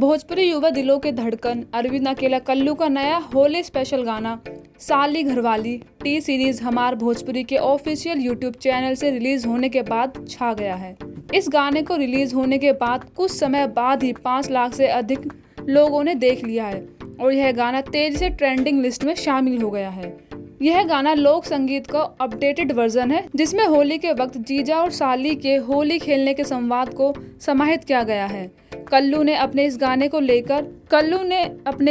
भोजपुरी युवा दिलों के धड़कन अरविंद अकेला कल्लू का नया होली स्पेशल गाना साली घरवाली टी सीरीज हमार भोजपुरी के ऑफिशियल यूट्यूब चैनल से रिलीज होने के बाद छा गया है। इस गाने को रिलीज होने के बाद कुछ समय बाद ही 5 लाख से अधिक लोगों ने देख लिया है और यह गाना तेजी से ट्रेंडिंग लिस्ट में शामिल हो गया है। यह गाना लोक संगीत का अपडेटेड वर्जन है जिसमें होली के वक्त जीजा और साली के होली खेलने के संवाद को समाहित किया गया है। कल्लू ने अपने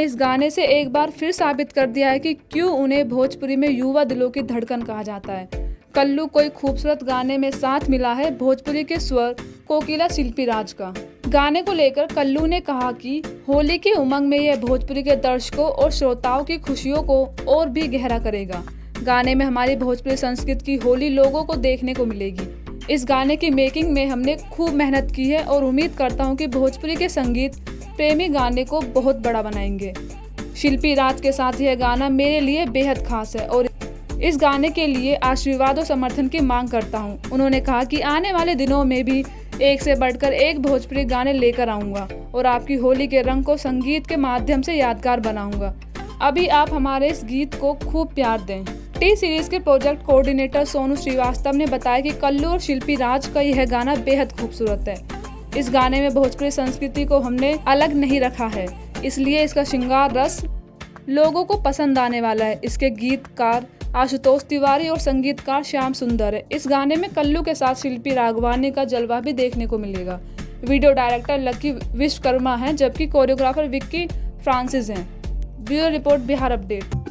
इस गाने से एक बार फिर साबित कर दिया है कि क्यों उन्हें भोजपुरी में युवा दिलों की धड़कन कहा जाता है। कल्लू कोई खूबसूरत गाने में साथ मिला है भोजपुरी के स्वर कोकिला शिल्पी राज का। गाने को लेकर कल्लू ने कहा कि होली के उमंग में यह भोजपुरी के दर्शकों और श्रोताओं की खुशियों को और भी गहरा करेगा। गाने में हमारी भोजपुरी संस्कृति की होली लोगों को देखने को मिलेगी। इस गाने की मेकिंग में हमने खूब मेहनत की है और उम्मीद करता हूं कि भोजपुरी के संगीत प्रेमी गाने को बहुत बड़ा बनाएंगे। शिल्पी राज के साथ यह गाना मेरे लिए बेहद खास है और इस गाने के लिए आशीर्वाद और समर्थन की मांग करता हूं। उन्होंने कहा कि आने वाले दिनों में भी एक से बढ़कर एक भोजपुरी गाने लेकर आऊंगा और आपकी होली के रंग को संगीत के माध्यम से यादगार बनाऊंगा। अभी आप हमारे इस गीत को खूब प्यार दें। टी सीरीज के प्रोजेक्ट कोऑर्डिनेटर सोनू श्रीवास्तव ने बताया कि कल्लू और शिल्पी राज का यह गाना बेहद खूबसूरत है। इस गाने में भोजपुरी संस्कृति को हमने अलग नहीं रखा है, इसलिए इसका श्रृंगार रस लोगों को पसंद आने वाला है। इसके गीतकार आशुतोष तिवारी और संगीतकार श्याम सुंदर है। इस गाने में कल्लू के साथ शिल्पी राघवानी का जलवा भी देखने को मिलेगा। वीडियो डायरेक्टर लकी विश्वकर्मा है जबकि कोरियोग्राफर विक्की फ्रांसिस हैं। Bureau report Bihar update.